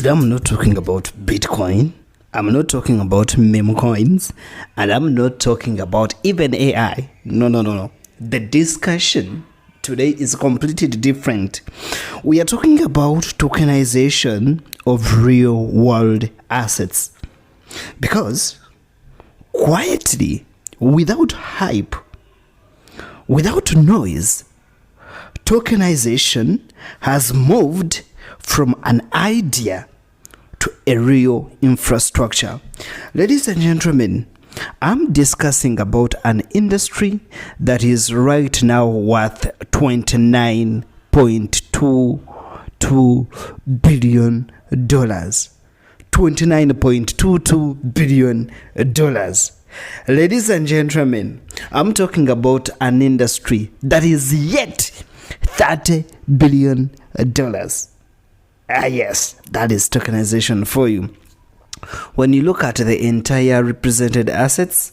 Today I'm not talking about Bitcoin, I'm not talking about meme coins, and I'm not talking about even AI. No. The discussion today is completely different. We are talking about tokenization of real world assets. Because quietly, without hype, without noise, tokenization has moved from an idea to a real infrastructure. Ladies and gentlemen, I'm discussing about an industry that is right now worth $29.22 billion. $29.22 billion. Ladies and gentlemen, I'm talking about an industry that is yet $30 billion. Yes, that is tokenization for you. When you look at the entire represented assets,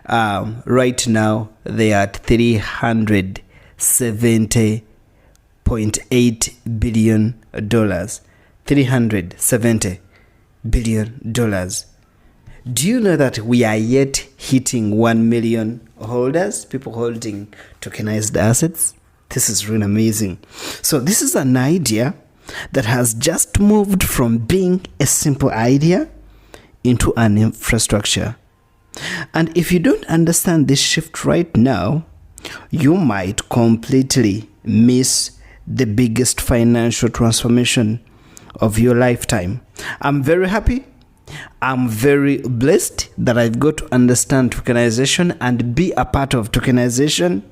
right now they are at $370.8 billion. $370 billion. Do you know that we are yet hitting 1 million holders, people holding tokenized assets? This is really amazing. So this is an idea that has just moved from being a simple idea into an infrastructure. And if you don't understand this shift right now, you might completely miss the biggest financial transformation of your lifetime. I'm very happy. I'm very blessed that I've got to understand tokenization and be a part of tokenization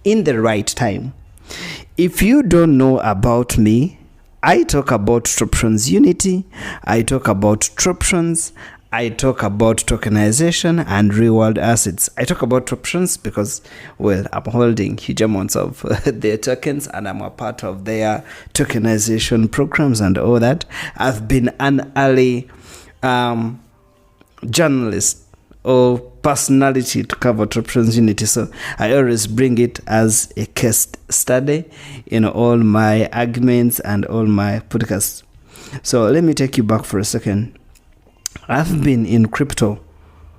in the right time. If you don't know about me, I talk about Troptions Unity, I talk about Troptions, I talk about tokenization and real world assets. I talk about Troptions because, well, I'm holding huge amounts of their tokens and I'm a part of their tokenization programs and all that. I've been an early journalist or personality to cover Troptions Unity, so I always bring it as a case study in all my arguments and all my podcasts. So let me take you back for a second. I've been in crypto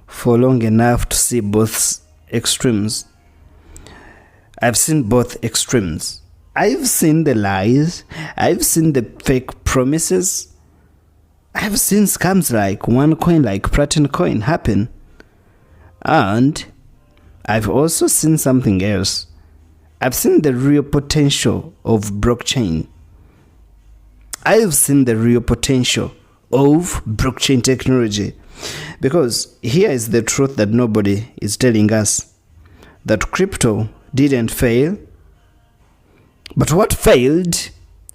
for long enough to see both extremes. I've seen both extremes. I've seen the lies, I've seen the fake promises, I've seen scams like one coin, like Platinum coin happen. And I've also seen something else. I've seen the real potential of blockchain. I've seen the real potential of blockchain technology. Because here is the truth that nobody is telling us. That crypto didn't fail. But what failed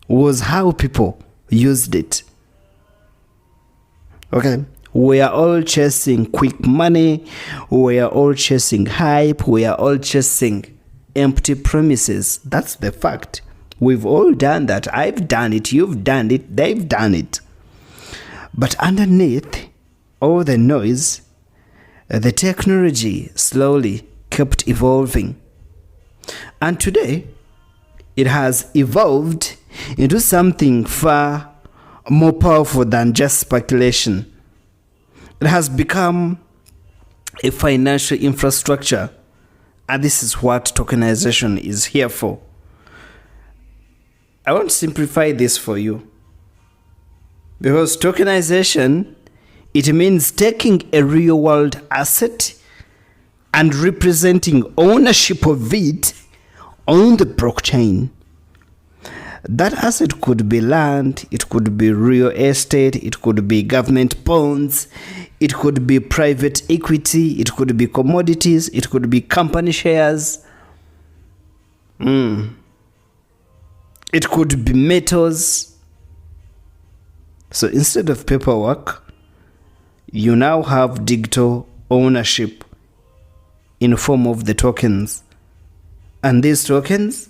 was how people used it. Okay? We are all chasing quick money. We are all chasing hype. We are all chasing empty promises. That's the fact. We've all done that. I've done it. You've done it. They've done it. But underneath all the noise, the technology slowly kept evolving. And today, it has evolved into something far more powerful than just speculation. It has become a financial infrastructure, and this is what tokenization is here for. I want to simplify this for you, because tokenization, it means taking a real world asset and representing ownership of it on the blockchain. That asset could be land, it could be real estate, it could be government bonds, it could be private equity, it could be commodities, it could be company shares. It could be metals. So instead of paperwork, you now have digital ownership in the form of the tokens. And these tokens,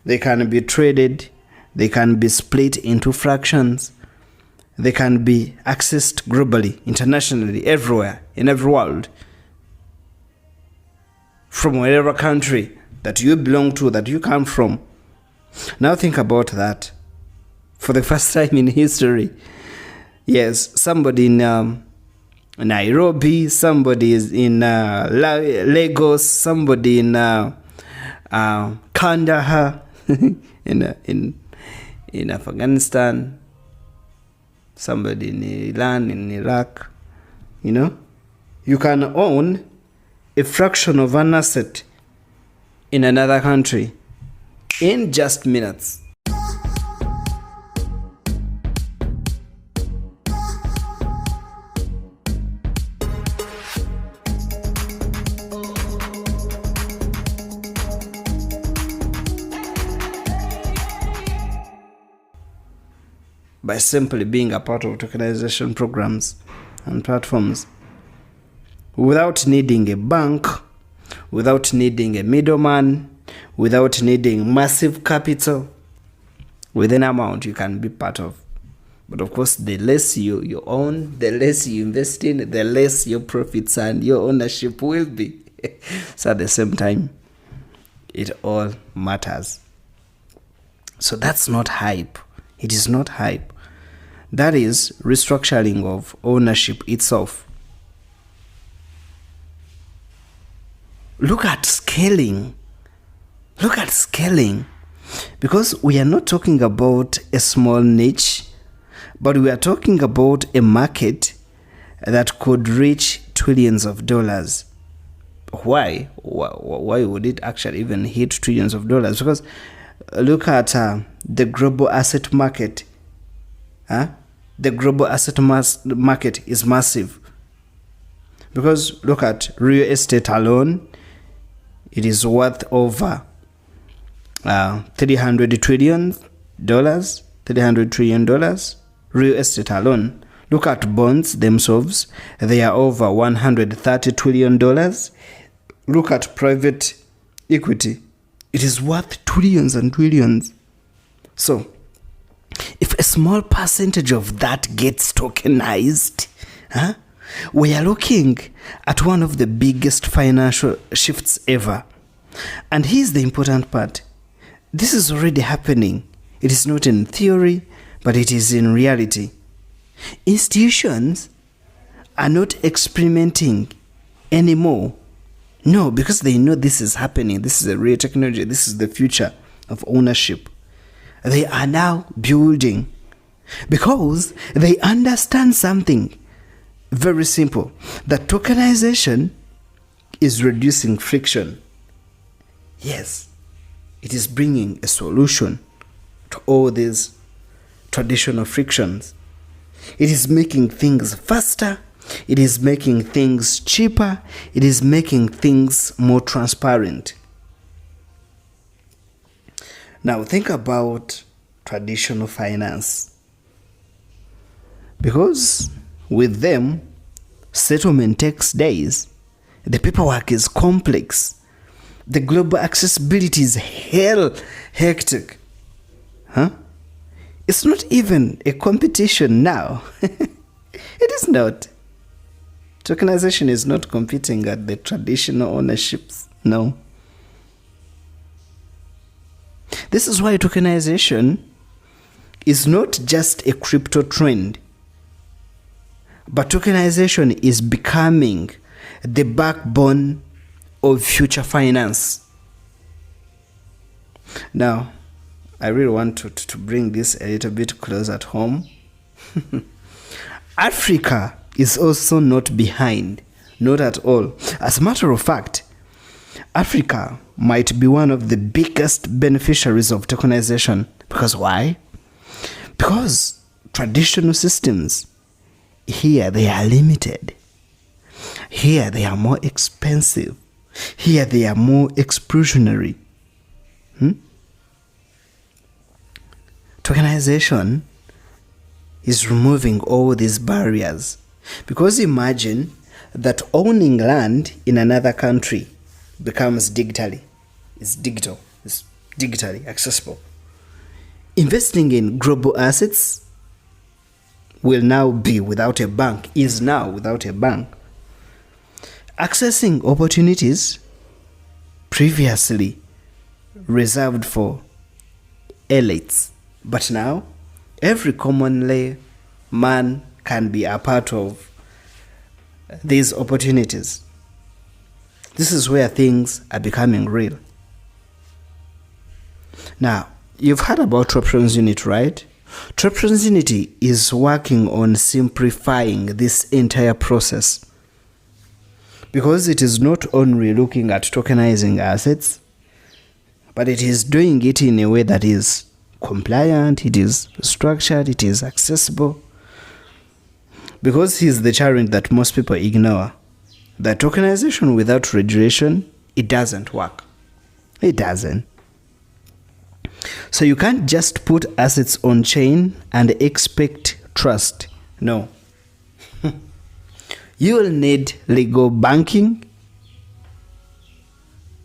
they can be traded, they can be split into fractions. They can be accessed globally, internationally, everywhere, in every world. From whatever country that you belong to, that you come from. Now think about that. For the first time in history, Yes, somebody in Nairobi, somebody is in Lagos, somebody in Kandahar, in Afghanistan, somebody in Iran, in Iraq. You can own a fraction of an asset in another country in just minutes. By simply being a part of tokenization programs and platforms, without needing a bank, without needing a middleman, without needing massive capital, with an amount you can be part of. But of course, the less you own, the less you invest in, the less your profits and your ownership will be. So at the same time, it all matters. So that's not hype. It is not hype. That is restructuring of ownership itself. Look at scaling. Look at scaling. Because we are not talking about a small niche, but we are talking about a market that could reach trillions of dollars. Why? Why would it actually even hit trillions of dollars? Because look at the global asset market. The global asset market is massive. Because look at real estate alone, it is worth over $300 trillion. $300 trillion. Real estate alone. Look at bonds themselves, they are over $130 trillion. Look at private equity, it is worth trillions and trillions. So if a small percentage of that gets tokenized, we are looking at one of the biggest financial shifts ever. And here's the important part. This is already happening. It is not in theory, but it is in reality. Institutions are not experimenting anymore. No, because they know this is happening. This is a real technology. This is the future of ownership. They are now building because they understand something very simple, that tokenization is reducing friction. Yes, it is bringing a solution to all these traditional frictions. It is making things faster. It is making things cheaper. It is making things more transparent. Now think about traditional finance. Because with them, settlement takes days. The paperwork is complex. The global accessibility is hectic. It's not even a competition now. It is not. Tokenization is not competing at the traditional ownerships. No. This is why tokenization is not just a crypto trend, but tokenization is becoming the backbone of future finance. Now, I really want to bring this a little bit closer at home. Africa is also not behind, not at all. As a matter of fact, Africa might be one of the biggest beneficiaries of tokenization. Because why? Because traditional systems, here they are limited. Here they are more expensive. Here they are more exclusionary. Tokenization is removing all these barriers. Because imagine that owning land in another country becomes digitally. It's digital. It's digitally accessible. Investing in global assets will now be without a bank, is now without a bank. Accessing opportunities previously reserved for elites, but now every common man can be a part of these opportunities. This is where things are becoming real. Now, you've heard about Troptions Unit, right? Troptions Unity is working on simplifying this entire process, because it is not only looking at tokenizing assets, but it is doing it in a way that is compliant, it is structured, it is accessible. Because here's the challenge that most people ignore: that tokenization without regulation, it doesn't work. It doesn't. So you can't just put assets on chain and expect trust. No. You will need legal banking.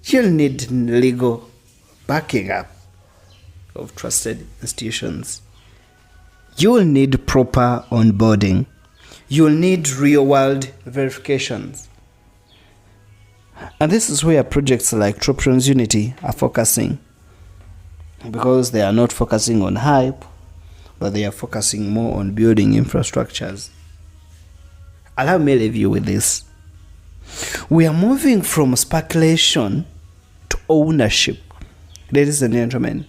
You'll need legal backing up of trusted institutions. You will need proper onboarding. You will need real-world verifications. And this is where projects like Troptions Unity are focusing, because they are not focusing on hype, but they are focusing more on building infrastructures. Allow me to leave you with this. We are moving from speculation to ownership. Ladies and gentlemen,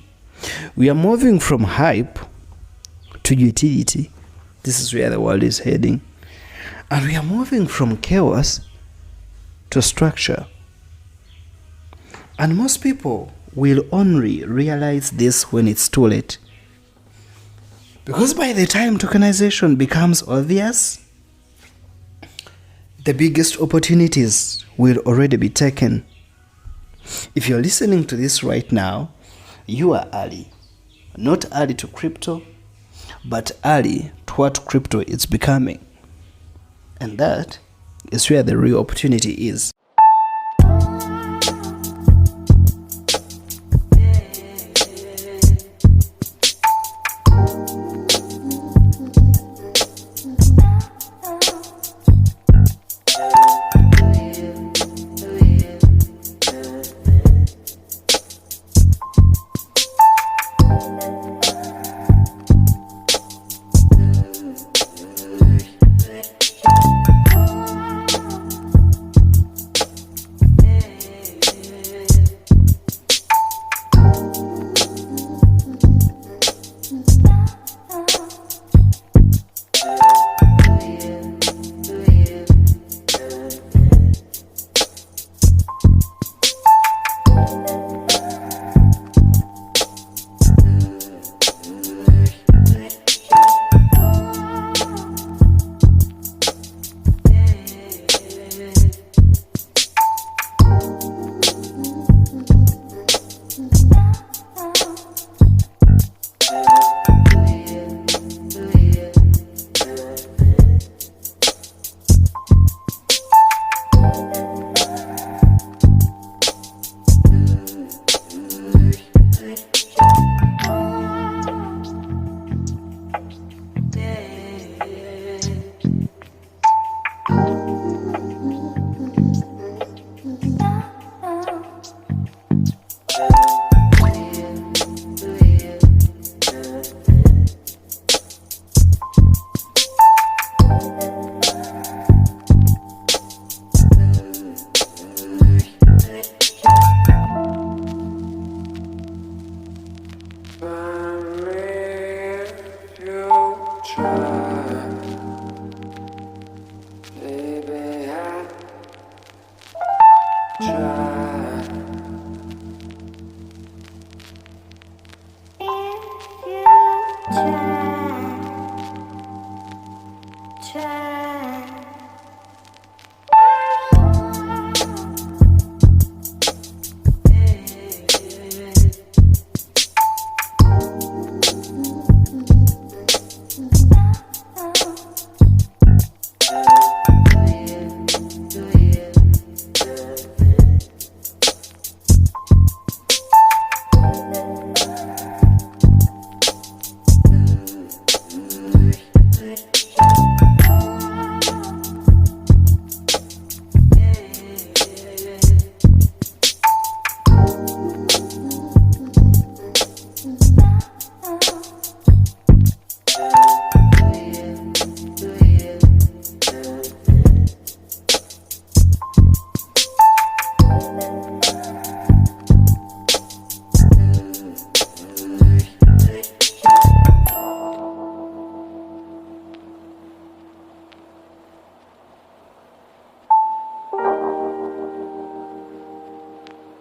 we are moving from hype to utility. This is where the world is heading. And we are moving from chaos to structure. And most people will only realize this when it's too late. Because by the time tokenization becomes obvious, the biggest opportunities will already be taken. If you're listening to this right now, you are early. Not early to crypto, but early to what crypto is becoming. And that is where the real opportunity is.